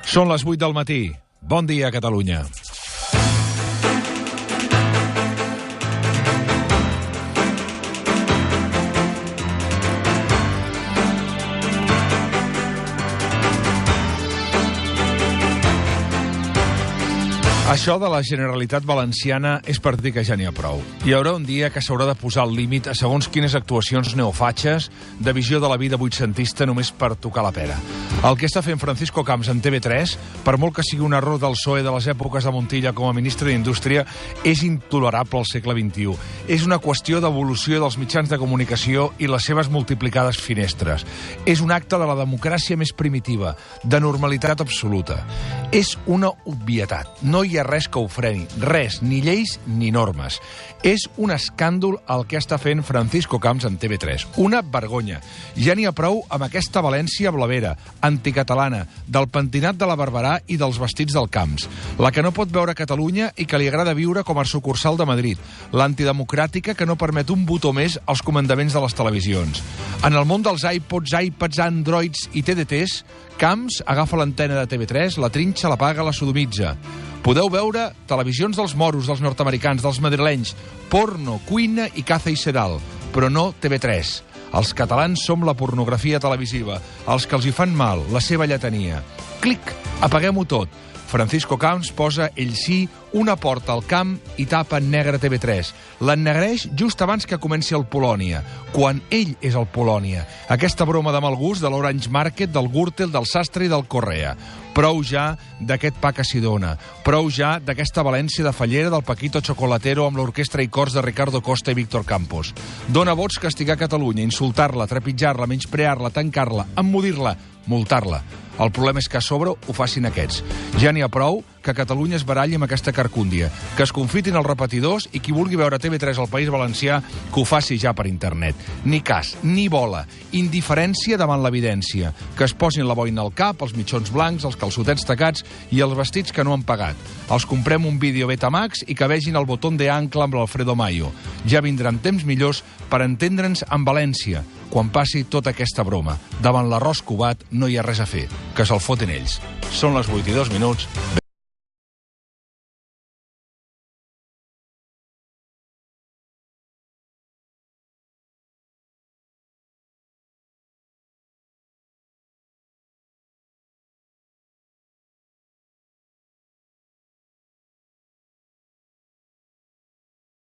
Són les 8 del matí. Bon dia, Catalunya. Això de la Generalitat Valenciana és per dir que ja n'hi ha prou. Hi haurà un dia que s'haurà de posar el límit a segons quines actuacions neofatxes de visió de la vida vuitcentista només per tocar la pera. El que està fent Francisco Camps en TV3, per molt que sigui un error del PSOE de les èpoques de Montilla com a ministre d'Indústria, és intolerable al segle XXI. És una qüestió d'evolució dels mitjans de comunicació i les seves multiplicades finestres. És un acte de la democràcia més primitiva, de normalitat absoluta. És una obvietat. No hi ha res que ho freni, res, ni lleis ni normes. És un escàndol el que està fent Francisco Camps en TV3. Una vergonya. Ja n'hi ha prou amb aquesta València blavera, anticatalana, del pentinat de la Barberà i dels vestits del Camps. La que no pot veure Catalunya i que li agrada viure com a sucursal de Madrid. L'antidemocràtica que no permet un botó més als comandaments de les televisions. En el món dels iPods, iPads, Androids i TDTs, Camps agafa l'antena de TV3, la trinxa, la paga, la sodomitza. Podeu veure televisions dels moros, dels nord-americans, dels madrilenys, porno, cuina i caza i sedal, però no TV3. Els catalans som la pornografia televisiva, els que els hi fan mal, la seva lletania. Clic, apaguem-ho tot. Francisco Camps posa, ell sí, una porta al camp i tapa en negre TV3. L'ennegreix just abans que comenci el Polònia, quan ell és el Polònia. Aquesta broma de mal gust de l'Orange Market, del Gürtel, del Sastre i del Correa. Prou ja d'aquest pa que s'hi dona. Prou ja d'aquesta València de fallera del Paquito Chocolatero amb l'orquestra i cors de Ricardo Costa i Víctor Campos. Dóna vots castigar Catalunya, insultar-la, trepitjar-la, menysprear-la, tancar-la, emmudir-la, multar-la. El problema és que a sobre ho facin aquests. Ja n'hi ha prou que Catalunya es baralli amb aquesta carcúndia, que es confitin els repetidors i qui vulgui veure TV3 al País Valencià que ho faci ja per internet. Ni cas, ni bola, indiferència davant l'evidència, que es posin la boina al cap, els mitjons blancs, els calçotets tacats i els vestits que no han pagat. Els comprem un vídeo Betamax i que vegin el botó de ancla amb l'Alfredo Mayo. Ja vindran temps millors per entendre'ns amb València, quan passi tota aquesta broma. Davant l'arròs covat no hi ha res a fer, que se'l fotin ells. Són les 8 i 2 minuts.